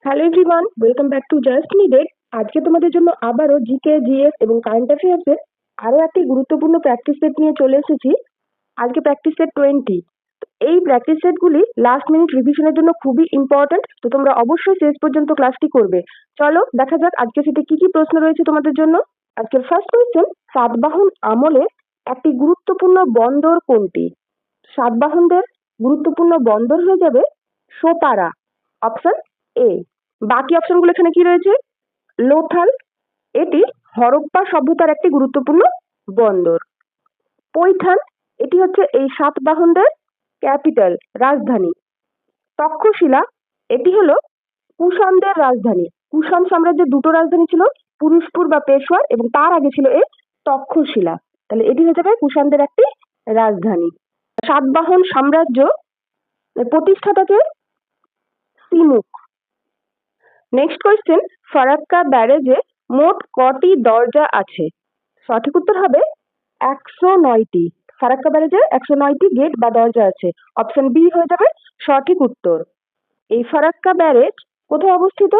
Hello everyone, welcome back to just needed. আজকে তোমাদের জন্য আবারও জিকে, জিএস এবং কারেন্ট অ্যাফেয়ার্সের আরও একটি গুরুত্বপূর্ণ প্র্যাকটিস সেট নিয়ে চলে এসেছি। আজকে প্র্যাকটিস সেট 20। এই প্র্যাকটিস সেটগুলি লাস্ট মিনিট রিভিশনের জন্য খুবই ইম্পর্ট্যান্ট, তো তোমরা অবশ্যই শেষ পর্যন্ত ক্লাসটি করবে। চলো দেখা যাক আজকে সেটে কি কি প্রশ্ন রয়েছে তোমাদের জন্য। আজকের ফার্স্ট কোয়েশ্চেন, সাতবাহন আমলে একটি গুরুত্বপূর্ণ বন্দর কোনটি? সাতবাহনদের গুরুত্বপূর্ণ বন্দর হয়ে যাবে সোপারা, অপশন এ। বাকি অপশনগুলো এখানে কি রয়েছে? লোথাল, এটি হরপ্পা সভ্যতার একটি গুরুত্বপূর্ণ বন্দর। পৈঠান, এটি হচ্ছে এই সাতবাহনদের ক্যাপিটাল, রাজধানী। তক্ষশিলা, এটি হলো কুষাণদের রাজধানী। কুষাণ সাম্রাজ্যের দুটো রাজধানী ছিল, পুরুষপুর বা পেশোয়ার, এবং তার আগে ছিল এই তক্ষশিলা। তাহলে এটি হয়ে যাবে কুষাণদের একটি রাজধানী। সাতবাহন সাম্রাজ্য প্রতিষ্ঠাতাকে সিমুক। নেক্সট কোয়েশ্চেন, ফারাক্কা ব্যারেজে মোট কটি দরজা আছে? সঠিক উত্তর হবে 109টি। ফারাক্কা ব্যারেজে 109টি গেট বা দরজা আছে। অপশন বি হয়ে যাবে সঠিক উত্তর। এই ফারাক্কা ব্যারেজ কোথায় অবস্থিত?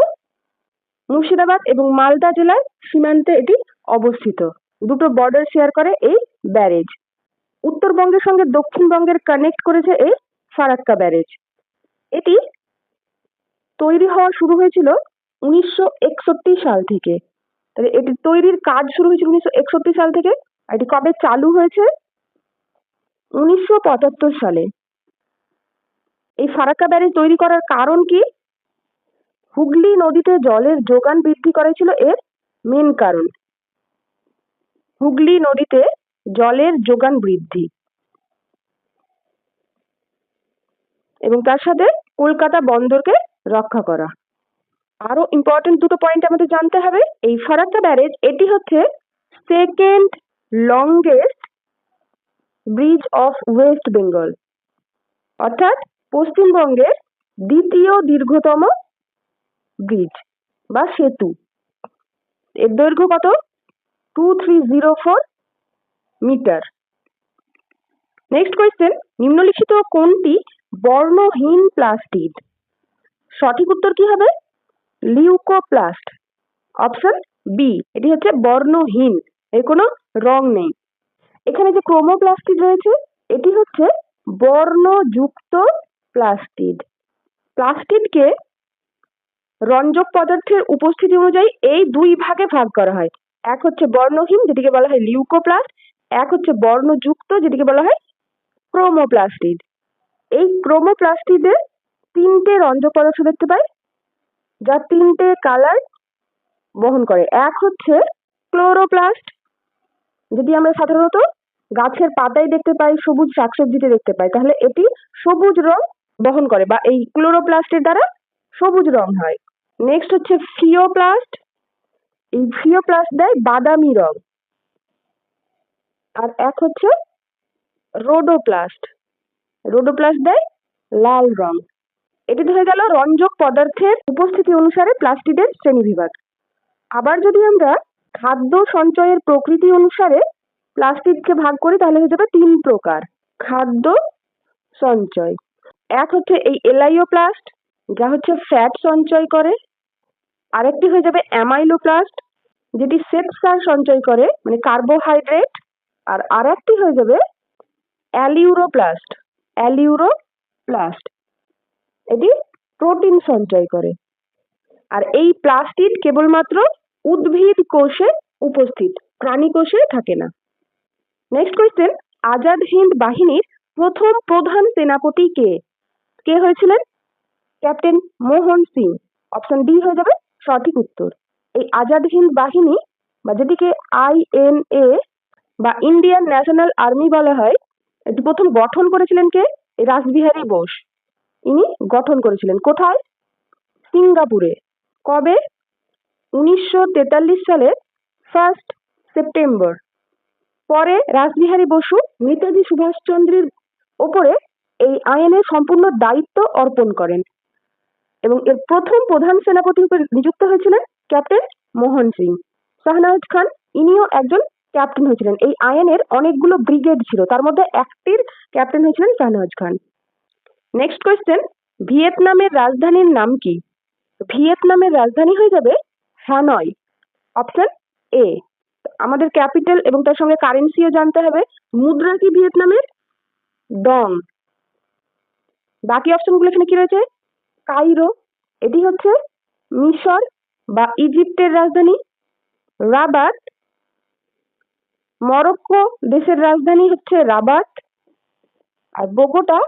মুর্শিদাবাদ এবং মালদা জেলার সীমান্তে এটি অবস্থিত। দুটো বর্ডার শেয়ার করে এই ব্যারেজ। উত্তরবঙ্গের সঙ্গে দক্ষিণবঙ্গের কানেক্ট করেছে এই ফারাক্কা ব্যারেজ। এটি তৈরি হওয়া শুরু হয়েছিল 1961 সাল থেকে। তাহলে এটি তৈরির কাজ শুরু হয়েছিল 1961 সাল থেকে। আর এটি কবে চালু হয়েছে? 1975 সালে। এই ফারাক্কা ব্যারেজ তৈরি করার কারণ কি? হুগলি নদীতে জলের যোগান বৃদ্ধি করাই ছিল এর মেন কারণ। হুগলি নদীতে জলের যোগান বৃদ্ধি এবং তার সাথে কলকাতা বন্দরকে রক্ষা করা। আরো ইম্পর্টেন্ট দুটো পয়েন্ট আমাদের জানতে হবে। এই ফারাক্কা ব্যারেজ এটি হচ্ছে second longest bridge of West Bengal, অর্থাৎ পশ্চিমবঙ্গের দ্বিতীয় দীর্ঘতম ব্রিজ বা সেতু। এর দৈর্ঘ্য কত? 2304 মিটার। নেক্সট কোয়েশ্চেন, নিম্নলিখিত কোনটি বর্ণহীন প্লাস্টিড? সঠিক উত্তর কি হবে? Leucoplast, option B. এটি হচ্ছে বর্ণহীন, এর কোনো রং নেই। এখানে যে ক্রোমোপ্লাস্টিড রয়েছে এটি হচ্ছে বর্ণযুক্ত প্লাস্টিড। প্লাস্টিডকে রঞ্জক পদার্থের উপস্থিতি অনুযায়ী এই দুই ভাগে ভাগ করা হয়। এক হচ্ছে বর্ণহীন, যেটিকে বলা হয় লিউকোপ্লাস্ট। এক হচ্ছে বর্ণযুক্ত, যেটিকে বলা হয় ক্রোমোপ্লাস্টিড। এই ক্রোমোপ্লাস্টিডে তিনটে রঞ্জক পদার্থ দেখতে পাই, যা তিনটে কালার বহন করে। এক হচ্ছে ক্লোরোপ্লাস্ট, যেটি আমরা সাধারণত গাছের পাতায় দেখতে পাই, সবুজ শাকসবজিতে দেখতে পাই, তাহলে এটি সবুজ রং বহন করে বা এই ক্লোরোপ্লাস্টের দ্বারা সবুজ রং হয়। নেক্সট হচ্ছে ফিওপ্লাস্ট, এই ফিওপ্লাস্ট দেয় বাদামি রং। আর এক হচ্ছে রোডোপ্লাস্ট, রোডোপ্লাস্ট দেয় লাল রং। এটি হয়ে গেল রঞ্জক পদার্থের উপস্থিতি অনুসারে প্লাস্টিডের শ্রেণীবিভাগ। আবার যদি আমরা খাদ্য সঞ্চয়ের প্রকৃতি অনুসারে প্লাস্টিডকে ভাগ করি তাহলে হয়ে যাবে তিন প্রকার খাদ্য সঞ্চয়। এক হচ্ছে এই এলাইওপ্লাস্ট, যা হচ্ছে ফ্যাট সঞ্চয় করে। আরেকটি হয়ে যাবে অ্যামাইলোপ্লাস্ট, যেটি শ্বেতসার সঞ্চয় করে, মানে কার্বোহাইড্রেট। আর আরেকটি হয়ে যাবে অ্যালিউরোপ্লাস্ট, অ্যালিউরোপ্লাস্ট, এটি প্রোটিন সঞ্চয় করে। আর এই প্লাস্টিড কেবলমাত্র উদ্ভিদ কোষে উপস্থিত, প্রাণী কোষে থাকে না। নেক্সট কোয়েশ্চেন, আজাদ হিন্দ বাহিনীর প্রথম প্রধান সেনাপতি কে? কে হয়েছিলেন? Captain Mohan Singh. Option D হয়ে যাবে সঠিক উত্তর। এই আজাদ হিন্দ বাহিনী বা যেটিকে INA বা ইন্ডিয়ান ন্যাশনাল আর্মি বলা হয়, এটি প্রথম গঠন করেছিলেন কে? রাসবিহারী বোস। ইনি গঠন করেছিলেন। কোথায়? সিঙ্গাপুরে। কবে? 1943 সালের 1 সেপ্টেম্বর। পরে রাসবিহারী বসু নেতাজি সুভাষচন্দ্রের ওপরে এই আইনের সম্পূর্ণ দায়িত্ব অর্পণ করেন এবং এর প্রথম প্রধান সেনাপতি হিসেবে নিযুক্ত হয়েছিলেন ক্যাপ্টেন মোহন সিং। শাহনওয়াজ খান, ইনিও একজন ক্যাপ্টেন হয়েছিলেন। এই আইনের অনেকগুলো ব্রিগেড ছিল, তার মধ্যে একটির ক্যাপ্টেন হয়েছিলেন শাহনওয়াজ খান। নেক্সট কোয়েশ্চেন, ভিয়েতনামের রাজধানীর নাম কি? ভিয়েতনামের রাজধানী হয়ে যাবে হ্যানয়। Option A. আমাদের ক্যাপিটাল এবং তার সঙ্গে কারেন্সিও জানতে হবে। মুদ্রা কি ভিয়েতনামের? ডং। বাকি অপশনগুলো এখানে কি রয়েছে? কাইরো, এটি হচ্ছে মিশর বা ইজিপ্টের রাজধানী। রাবাত, মরক্কো দেশের রাজধানী হচ্ছে রাবাত। আর বোগোটা,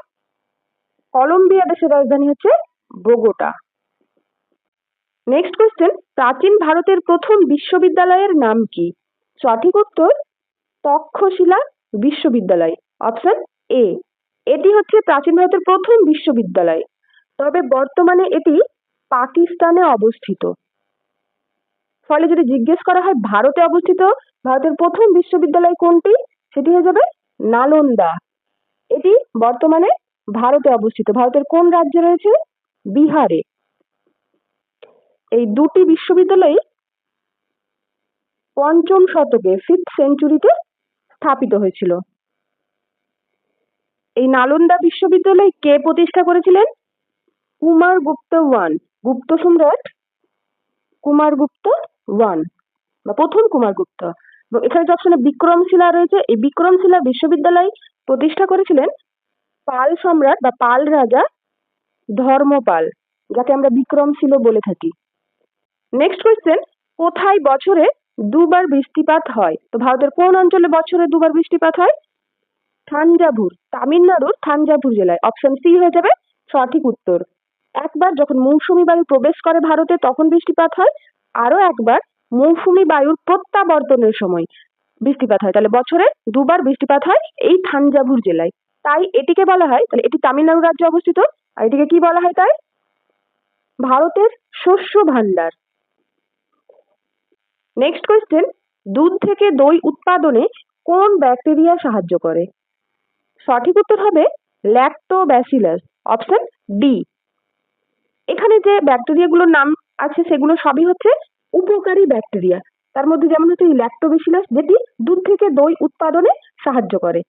কলম্বিয়া দেশের রাজধানী হচ্ছে বোগোটা। নেক্সট কোয়েশ্চেন, প্রাচীন ভারতের প্রথম বিশ্ববিদ্যালয়ের নাম কি? সঠিক উত্তর তক্ষশিলা বিশ্ববিদ্যালয়। Option A. এটি হচ্ছে প্রাচীন ভারতের প্রথম বিশ্ববিদ্যালয়, তবে বর্তমানে এটি পাকিস্তানে অবস্থিত। ফলে যদি জিজ্ঞেস করা হয় ভারতে অবস্থিত ভারতের প্রথম বিশ্ববিদ্যালয় কোনটি, সেটি হয়ে যাবে নালন্দা। এটি বর্তমানে ভারতে অবস্থিত। ভারতের কোন রাজ্যে রয়েছে? বিহারে। এই দুটি বিশ্ববিদ্যালয় পঞ্চম শতকে 5th সেঞ্চুরিতে স্থাপিত হয়েছিল। এই নালন্দা বিশ্ববিদ্যালয় কে প্রতিষ্ঠা করেছিলেন? কুমারগুপ্ত ওয়ান, গুপ্ত সম্রাট কুমারগুপ্ত ওয়ান বা প্রথম কুমারগুপ্ত। এবং এখানে যে অপশনে বিক্রমশিলা রয়েছে, এই বিক্রমশিলা বিশ্ববিদ্যালয় প্রতিষ্ঠা করেছিলেন পাল সম্রাট বা পাল রাজা ধর্মপাল, যাকে আমরা বিক্রমশীল বলে থাকি। নেক্সট কোয়েশ্চেন, কোথায় বছরে দুবার বৃষ্টিপাত হয়? তো ভারতের কোন অঞ্চলে বছরে দুবার বৃষ্টিপাত হয়? থাঞ্জাভুর, তামিলনাড়ুর থাঞ্জাভুর জেলায়। অপশন সি হয়ে যাবে সঠিক উত্তর। একবার যখন মৌসুমী বায়ু প্রবেশ করে ভারতে তখন বৃষ্টিপাত হয়, আরো একবার মৌসুমী বায়ুর প্রত্যাবর্তনের সময় বৃষ্টিপাত হয়। তাহলে বছরে দুবার বৃষ্টিপাত হয় এই থাঞ্জাভুর জেলায়। তাই এটিকে বলা হয়, তাহলে এটি তামিলনাড়ু রাজ্যে অবস্থিত, আর এটিকে কি বলা হয় তাই? ভারতের শস্য ভান্ডার। নেক্সট কোয়েশ্চেন, দুধ থেকে দই উৎপাদনে কোন ব্যাকটেরিয়া সাহায্য করে? সঠিক উত্তর হবে ল্যাক্টোব্যাসিলাস। Option D. এখানে যে ব্যাকটেরিয়াগুলোর নাম আছে সেগুলো সবই হচ্ছে উপকারী ব্যাকটেরিয়া। তার মধ্যে যেমন হচ্ছে ল্যাক্টোব্যাসিলাস, যেটি দুধ থেকে দই উৎপাদনে সাহায্য করে।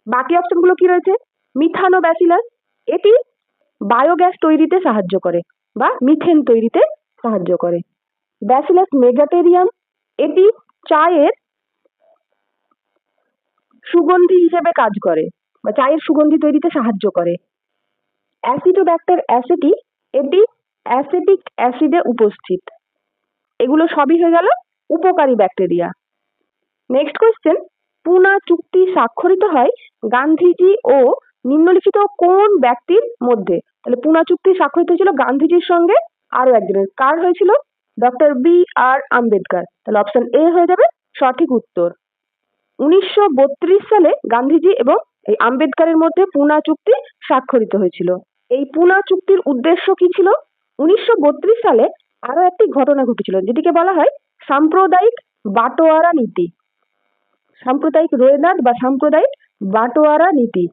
বাকি অপশনগুলো কি রয়েছে? মিথানোব্যাসিলাস, এটি বায়োগ্যাস তৈরিতে সাহায্য করে বা মিথেন তৈরিতে সাহায্য করে। ব্যাসিলাস মেগাটেরিয়াম, এটি চায়ের সুগন্ধি হিসেবে কাজ করে বা চায়ের সুগন্ধি তৈরিতে সাহায্য করে। অ্যাসিডোব্যাক্টার অ্যাসিটি, এটি অ্যাসিটিক অ্যাসিডে উপস্থিত। এগুলো সবই হয়ে গেল উপকারী ব্যাকটেরিয়া। নেক্সট কোয়েশ্চেন, পুনা চুক্তি স্বাক্ষরিত হয় গান্ধীজি ও নিম্নলিখিত কোন ব্যক্তির মধ্যে? তাহলে পুনা চুক্তি স্বাক্ষরিত হয়েছিল গান্ধীজির সঙ্গে আরো একজনের। কার হয়েছিল? Doctor B R. আম্বেদকর। তাহলে অপশন এ হয়ে যাবে সঠিক উত্তর। 1932 সালে গান্ধীজি এবং এই আম্বেদকরের মধ্যে পুনা চুক্তি স্বাক্ষরিত হয়েছিল। এই পুনা চুক্তির উদ্দেশ্য কি ছিল? 1932 সালে আরো একটি ঘটনা ঘটেছিল, যেটিকে বলা হয় সাম্প্রদায়িক বাটোয়ারা নীতি। সাম্প্রদায়িক রোয়েদাদ বা সাম্প্রদায়িক বাটোয়ারা নীতি।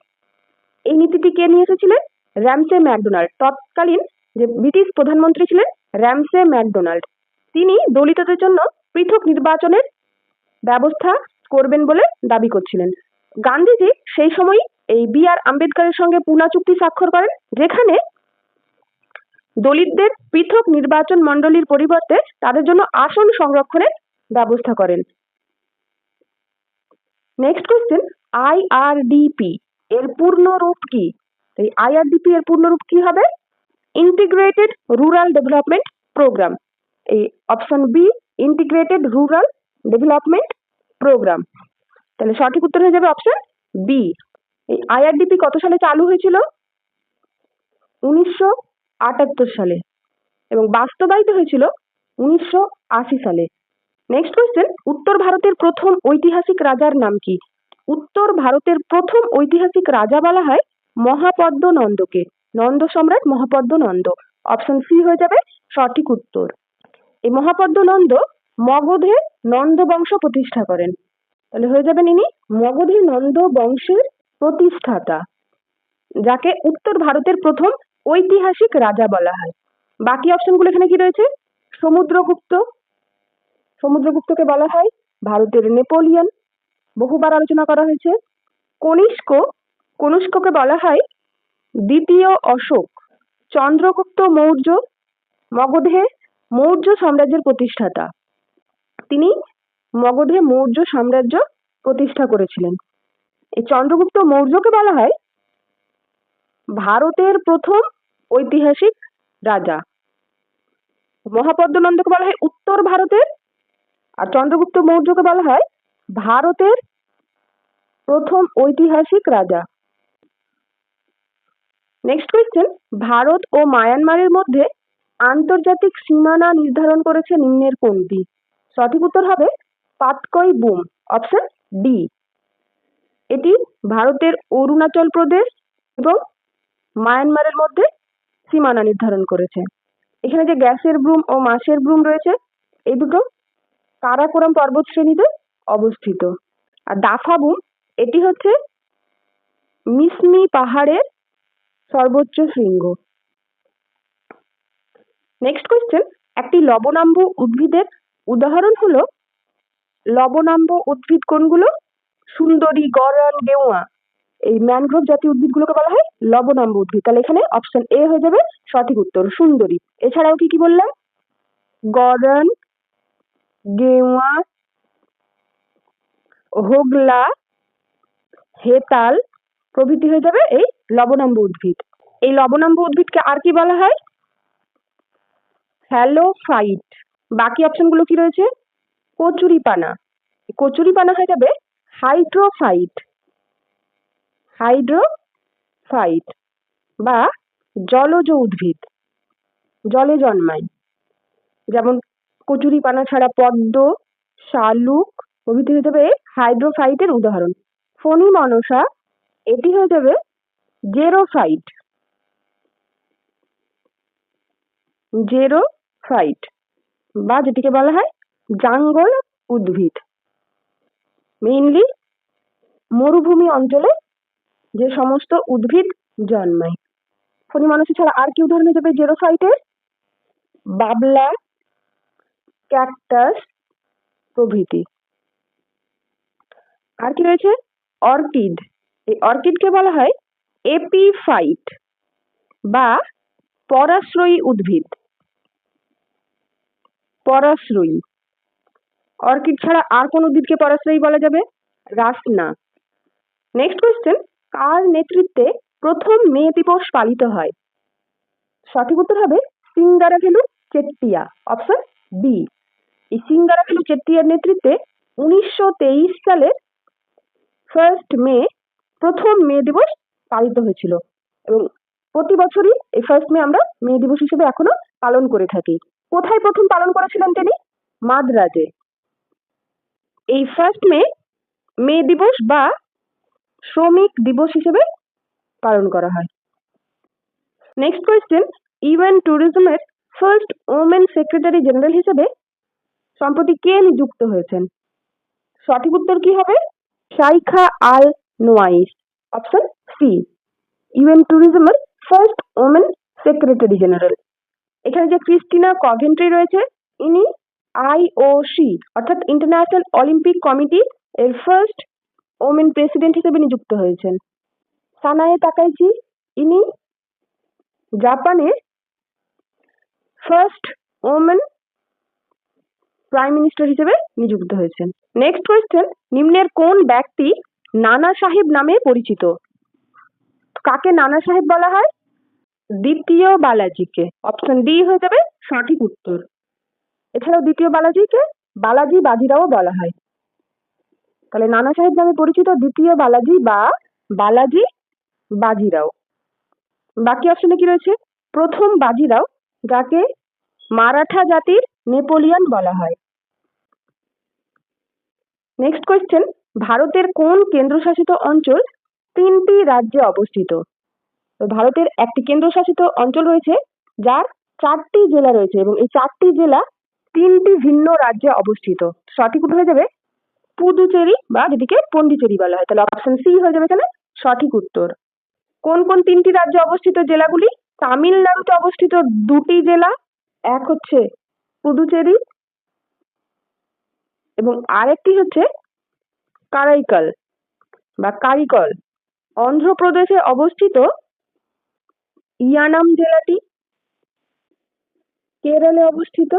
এই নীতিটি কে নিয়ে এসেছিলেন? Ramsay McDonald. তৎকালীন যে ব্রিটিশ প্রধানমন্ত্রী ছিলেন র্যামসে ম্যাকডোনাল্ড, তিনি দলিতদের জন্য পৃথক নির্বাচনের ব্যবস্থা করবেন বলে দাবি করছিলেন। গান্ধীজি সেই সময় এই বি.আর. আম্বেদকরের সঙ্গে পুনা চুক্তি স্বাক্ষর করেন, যেখানে দলিতদের পৃথক নির্বাচন মণ্ডলীর পরিবর্তে তাদের জন্য আসন সংরক্ষণের ব্যবস্থা করেন। নেক্সট কোয়েশ্চেন, আইআরডিপি এর পূর্ণ রূপ কি? এই আইআরডিপি এর পূর্ণ রূপ কি হবে? Integrated rural development programme. এই option B, integrated rural development programme. তাহলে সঠিক উত্তর হয়ে যাবে অপশন বি। এই আইআরডিপি কত সালে চালু হয়েছিল? 1978 সালে এবং বাস্তবায়িত হয়েছিল 1980 সালে। নেক্সট কোয়েশ্চেন, উত্তর ভারতের প্রথম ঐতিহাসিক রাজার নাম কি? উত্তর ভারতের প্রথম ঐতিহাসিক রাজা বলা হয় মহাপদ্ম নন্দকে। নন্দ সম্রাট মহাপদ্ম নন্দ। অপশন সি হয়ে যাবে সঠিক উত্তর। এই মহাপদ্ম নন্দ মগধে নন্দ বংশ প্রতিষ্ঠা করেন। তাহলে হয়ে যাবেন ইনি মগধী নন্দ বংশের প্রতিষ্ঠাতা, যাকে উত্তর ভারতের প্রথম ঐতিহাসিক রাজা বলা হয়। বাকি অপশনগুলো এখানে কি রয়েছে? সমুদ্রগুপ্ত, সমুদ্রগুপ্তকে বলা হয় ভারতের নেপোলিয়ন, বহুবার আলোচনা করা হয়েছে। কনিষ্ক, কনিষ্ককে বলা হয় দ্বিতীয় অশোক। চন্দ্রগুপ্ত মৌর্য, মগধে মৌর্য সাম্রাজ্যের প্রতিষ্ঠাতা। তিনি মগধে মৌর্য সাম্রাজ্য প্রতিষ্ঠা করেছিলেন। এই চন্দ্রগুপ্ত মৌর্যকে বলা হয় ভারতের প্রথম ঐতিহাসিক রাজা। মহাপদ্মনন্দকে বলা হয় উত্তর ভারতের, আর চন্দ্রগুপ্ত মৌর্যকে বলা হয় ভারতের প্রথম ঐতিহাসিক রাজা। নেক্সট কোয়েশ্চেন, ভারত ও মায়ানমারের মধ্যে আন্তর্জাতিক সীমানা নির্ধারণ করেছে নিম্নের কোনটি? সঠিক উত্তর হবে পাতকই বুম, অপশন ডি। এটি ভারতের অরুণাচল প্রদেশ এবং মায়ানমারের মধ্যে সীমানা নির্ধারণ করেছে। এখানে যে গ্যাসের ব্রুম ও মাসের ব্রুম রয়েছে, এই দুটো কারাকোরাম পর্বত শ্রেণীতে অবস্থিত। আর দাফা বুম, এটি হচ্ছে মিসমি পাহাড়ের সর্বোচ্চ শৃঙ্গ। নেক্সট কোয়েশ্চেন, একটি লবণাম্ব উদ্ভিদের উদাহরণ হলো, লবণাম্ব উদ্ভিদ কোনগুলো? সুন্দরী, গরান, গেওয়া। এই ম্যানগ্রোভ জাতীয় উদ্ভিদগুলোকে বলা হয় লবণাম্ব উদ্ভিদ। তাহলে এখানে অপশন এ হয়ে যাবে সঠিক উত্তর, সুন্দরী। এছাড়াও কি কি বললাম? গরান, গেওয়া, হোগলা, হেতাল প্রভৃতি হয়ে যাবে এই লবণাম্ব উদ্ভিদ। এই লবণাম্ব উদ্ভিদকে আর কি বলা হয়? হ্যালোফাইট। বাকি অপশনগুলো কি রয়েছে? কচুরিপানা। কচুরিপানা হয়ে যাবে হাইড্রোফাইট। হাইড্রোফাইট বা জলজ উদ্ভিদ, জলে জন্মায়। যেমন কচুরিপানা ছাড়া পদ্ম, শালুক প্রভৃতি হয়ে যাবে হাইড্রোফাইটের উদাহরণ। ফণি মনসা, এটি হয়ে যাবে জেরোফাইট। জেরোফাইট বা যেটিকে বলা হয় জাঙ্গল উদ্ভিদ। মেইনলি মরুভূমি অঞ্চলে যে সমস্ত উদ্ভিদ জন্মায়। ফণি মনসা ছাড়া আর কি উদাহরণ হয়ে যাবে জেরোফাইটের? বাবলা, ক্যাকটাস প্রভৃতি। আর কি রয়েছে? অর্কিড। এই অর্কিডকে বলা হয় এপিফাইট বা পরাশ্রয়ী উদ্ভিদ। পরাশ্রয়ী। অর্কিড ছাড়া আর কোন উদ্ভিদকে পরাশ্রয়ী বলা যাবে? রাসনা। নেক্সট কোয়েশ্চেন, কার নেতৃত্বে প্রথম মে দিবস পালিত হয়? সঠিক উত্তর হবে সিঙ্গারাভেলু চেট্টিয়া, অপশন বি। এই সিঙ্গারাভেলু চেট্টিয়ার নেতৃত্বে 1923 সালের 1 মে প্রথম মে দিবস পালিত হয়েছিল এবং প্রতি বছরই এই 1 মে আমরা মে দিবস হিসেবে এখনো পালন করে থাকি। কোথায় প্রথম পালন করেছিলেন তিনি? মাদ্রাজে। এই 1 মে মে দিবস বা শ্রমিক দিবস হিসেবে পালন করা হয়। নেক্সট কোয়েশ্চেন, ইউএন ট্যুরিজমের ফার্স্ট ওমেন সেক্রেটারি জেনারেল হিসেবে সম্প্রতি কে নিযুক্ত হয়েছেন? সঠিক উত্তর কি হবে? Shaikha Al Nowais, option C. UN ট্যুরিজমের ফার্স্ট ওমেন সেক্রেটারি জেনারেল। এখানে যে ক্রিস্টিনা কভেন্ট্রি রয়েছে, ইনি আইওসি অর্থাৎ ইন্টারন্যাশনাল অলিম্পিক কমিটি এর ফার্স্ট ওমেন প্রেসিডেন্ট হিসেবে নিযুক্ত হয়েছেন। সানায়ে তাকাইচি, ইনি জাপানের ফার্স্ট ওমেন প্রাইম মিনিস্টার হিসেবে নিযুক্ত হয়েছেন। নেক্সট কোয়েশ্চেন, নিম্নের কোন ব্যক্তি নানা সাহেব নামে পরিচিত? কাকে নানা সাহেব বলা হয়? দ্বিতীয় বালাজিকে, অপশন ডি হয়ে যাবে সঠিক উত্তর। এছাড়াও দ্বিতীয় বালাজিকে বালাজি বাজিরাও বলা হয়। তাহলে নানা সাহেব নামে পরিচিত দ্বিতীয় বালাজি বা বালাজি বাজিরাও। বাকি অপশনে কি রয়েছে? প্রথম বাজিরাও, যাকে মারাঠা জাতির নেপোলিয়ন বলা হয়। নেক্সট কোয়েশ্চেন, ভারতের কোন কেন্দ্রশাসিত অঞ্চল 3টি রাজ্যে অবস্থিত? তো ভারতের একটি কেন্দ্রশাসিত অঞ্চল রয়েছে যার 4টি জেলা রয়েছে এবং এই 4টি জেলা 3টি ভিন্ন রাজ্যে অবস্থিত। সঠিক উত্তর হয়ে যাবে পুদুচেরি বা যেটিকে পন্ডিচেরি বলা হয়। তাহলে অপশন সি হয়ে যাবে এখানে সঠিক উত্তর। কোন কোন 3টি রাজ্যে অবস্থিত জেলাগুলি? তামিলনাড়ুতে অবস্থিত 2টি জেলা, এক হচ্ছে পুদুচেরি এবং আরেকটি হচ্ছে কারাইকাল বা কারিকল। অন্ধ্রপ্রদেশে অবস্থিত ইয়ানাম জেলাটি, কেরলে অবস্থিত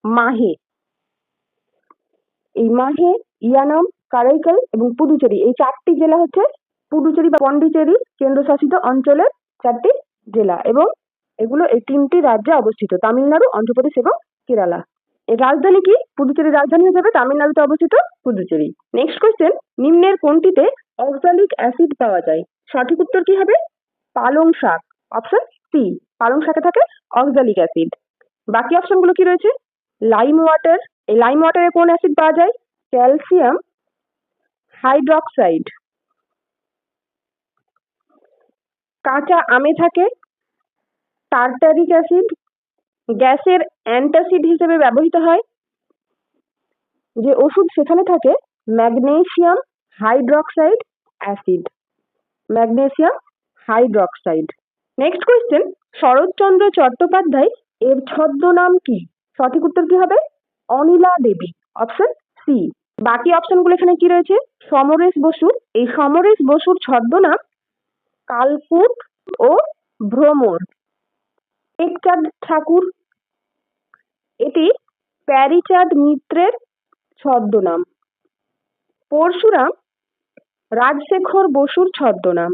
মাহে। এই মাহে, ইয়ানাম, কারাইকাল এবং পুদুচেরি, এই 4টি জেলা হচ্ছে পুদুচেরি বা পন্ডিচেরি কেন্দ্রশাসিত অঞ্চলের 4টি জেলা, এবং এগুলো এই 3টি রাজ্যে অবস্থিত, তামিলনাড়ু, অন্ধ্রপ্রদেশ এবং কেরালা। এর রাজধানী কি? পুদুচেরির রাজধানী হয়ে যাবে তামিলনাড়ুতে অবস্থিত পুদুচেরি। নেক্সট কোয়েশ্চেন, নিম্নের কোনটিতে অক্সালিক অ্যাসিড পাওয়া যায়? সঠিক উত্তর কি হবে? পালং শাক, অপশন সি, পালং শাকে থাকে অক্সালিক অ্যাসিড। বাকি অপশনগুলো কি রয়েছে? লাইম ওয়াটার, এই লাইম ওয়াটারে কোন অ্যাসিড পাওয়া যায়? Calcium hydroxide. কাঁচা আমে থাকে টার্টারিক অ্যাসিড, গ্যাসের অ্যান্টাসিড হিসেবে ব্যবহৃত হয় যে ওষুধ, সেখানে থাকে magnesium hydroxide acid, magnesium hydroxide. Next question, Saratchandra Chattopadhyay এর ছদ্মনাম কি? সঠিক উত্তর কি হবে? Anila Devi, option C. বাকি অপশনগুলো এখানে কি রয়েছে? সমরেশ বসু, এই সমরেশ বসুর ছদ্মনাম কালকুট ও ভ্রমর। টেকচাঁদ ঠাকুর, এটি প্যারীচাঁদ মিত্রের ছদ্মনাম। পরশুরাম রাজশেখর বসুর ছদ্মনাম।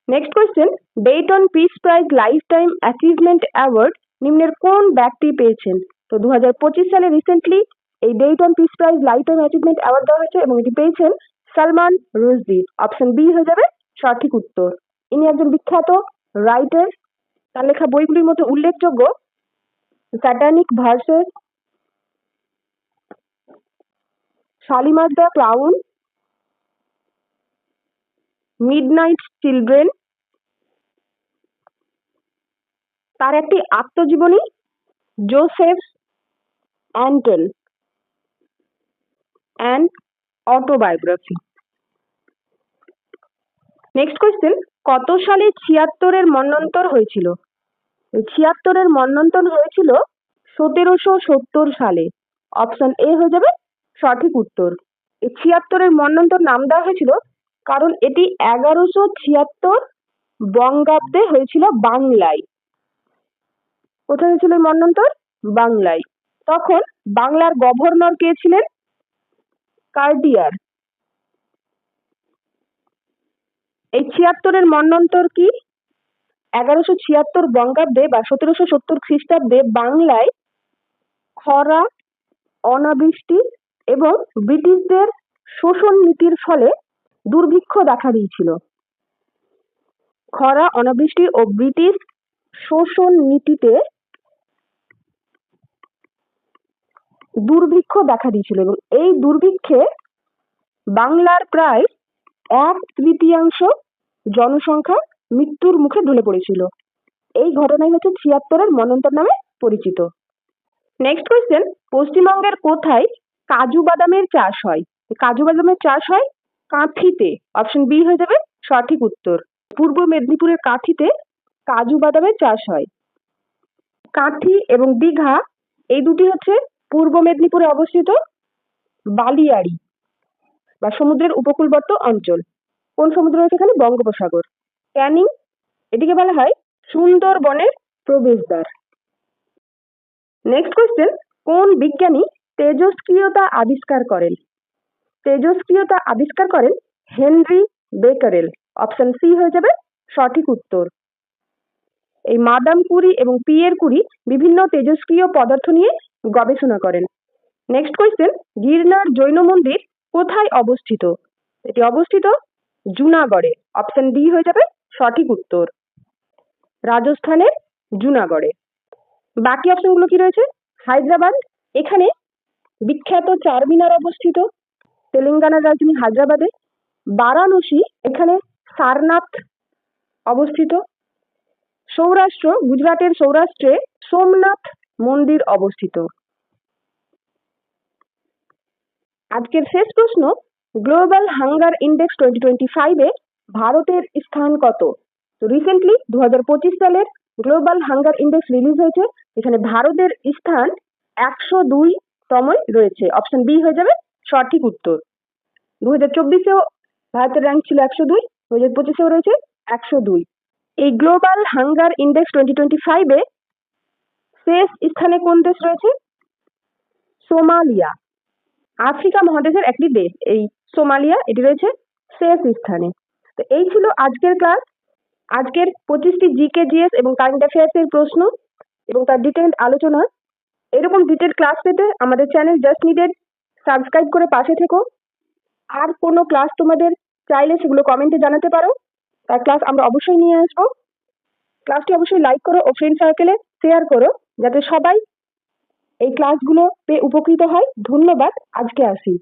Next question, Dayton Peace Prize lifetime achievement award নিম্নের কোন ব্যক্তি পেয়েছেন? তো 2025 সালে রিসেন্টলি এই Dayton Peace Prize lifetime achievement award দেওয়া হয়েছে এবং এটি পেয়েছেন সালমান রুশদি, অপশন বি হয়ে যাবে সঠিক উত্তর। ইনি একজন বিখ্যাত রাইটার, তার লেখা বইগুলির মধ্যে উল্লেখযোগ্য satanic versus, Shalimar the clown, midnight children, তার একটি আত্মজীবনী Joseph Anton and autobiography. Next question, কত সালে 76-এর মন্বন্তর হয়েছিল? 76-এর মন্বন্তর হয়েছিল 1770 সালে, অপশন এ হয়ে যাবে সঠিক উত্তর। এই 76-এর মন্বন্তর নাম দেওয়া হয়েছিল কারণ এটি 1176 বঙ্গাব্দে হয়েছিল বাংলায়। কোথায় হয়েছিল এই মন্বন্তর? বাংলায়। তখন বাংলার গভর্নর কে ছিলেন? কার্ডিয়ার। এই 76-এর মন্বন্তর কি? 1176 বঙ্গাব্দে বা 1770 খ্রিস্টাব্দে বাংলায় খরা, অনাবৃষ্টি এবং ব্রিটিশদের শোষণ নীতির ফলে দুর্ভিক্ষ দেখা দিয়েছিল। খরা, অনাবৃষ্টি ও ব্রিটিশ শোষণ নীতিতে দুর্ভিক্ষ দেখা দিয়েছিল এবং এই দুর্ভিক্ষে বাংলার প্রায় 1/3 জনসংখ্যা মৃত্যুর মুখে ঢলে পড়েছিল। এই ঘটনাই হচ্ছে 76-এর মন্বন্তর নামে পরিচিত। নেক্সট কোয়েশ্চেন, পশ্চিমবঙ্গের কোথায় কাজু বাদামের চাষ হয়? কাজু বাদামের চাষ হয় কাঁথিতে, অপশন বি হয়ে যাবে সঠিক উত্তর। পূর্ব মেদিনীপুরের কাঁথিতে কাজু বাদামের চাষ হয়। কাঁথি এবং দীঘা, এই দুটি হচ্ছে পূর্ব মেদিনীপুরে অবস্থিত বালিয়াড়ি বা সমুদ্রের উপকূলবর্তী অঞ্চল। কোন সমুদ্র রয়েছে এখানে? বঙ্গোপসাগর। ক্যানিং, এটিকে বলা হয় সুন্দরবনের প্রবেশদ্বার। নেক্সট কোয়েশ্চেন, কোন বিজ্ঞানী তেজস্ক্রিয়তা আবিষ্কার করেন? তেজস্ক্রিয়তা আবিষ্কার করেন হেনরি বেকারেল, অপশন সি হয়ে যাবে সঠিক উত্তর। এই মাদাম কুরি এবং পিয়ের কুরি বিভিন্ন তেজস্ক্রিয় পদার্থ নিয়ে গবেষণা করেন। নেক্সট কোয়েশ্চেন, গিরনার জৈন মন্দির কোথায় অবস্থিত? এটি অবস্থিত জুনাগড়ে, অপশন ডি হয়ে যাবে সঠিক উত্তর। রাজস্থানের জুনাগড়ে। বাকি অপশনগুলো কি রয়েছে? হায়দ্রাবাদ, এখানে বিখ্যাত চারমিনার অবস্থিত, তেলেঙ্গানার রাজধানী হায়দ্রাবাদে। বারাণসী, এখানে সারনাথ অবস্থিত। সৌরাষ্ট্র, গুজরাটের সৌরাষ্ট্রে সোমনাথ মন্দির অবস্থিত। আজকের শেষ প্রশ্ন, গ্লোবাল হাঙ্গার ইন্ডেক্স 2025-এ ভারতের স্থান কত? তো রিসেন্টলি 2025 সালের গ্লোবাল হাঙ্গার ইন্ডেক্স রিলিজ হয়েছে, এখানে ভারতের স্থান 102তম রয়েছে, অপশন বি হয়ে যাবে সঠিক উত্তর। 2024-এও ভারতের র্যাঙ্ক ছিল 102, 2025-এও রয়েছে 102। এই গ্লোবাল হাঙ্গার ইন্ডেক্স 2025-এ শেষ স্থানে কোন দেশ রয়েছে? সোমালিয়া। আফ্রিকা মহাদেশের একটি দেশ এই সোমালিয়া, এটি রয়েছে শেষ স্থানে। তো এই ছিল আজকের ক্লাস। আজকের 25টি জিকে জিএস এবং কারেন্ট অ্যাফেয়ার্স এর প্রশ্ন এবং তার ডিটেইলড আলোচনা। এরকম ডিটেইলড ক্লাস পেতে আমাদের চ্যানেল জাস্ট নিডেড সাবস্ক্রাইব করে পাশে থেকো। আর কোনো ক্লাস তোমাদের চাইলে সেগুলো কমেন্টে জানাতে পারো, তার ক্লাস আমরা অবশ্যই নিয়ে আসবো। ক্লাসটি অবশ্যই লাইক করো ও ফ্রেন্ড সার্কেলে শেয়ার করো যাতে সবাই এই ক্লাসগুলো পেয়ে উপকৃত হয়। ধন্যবাদ, আজকে আসি।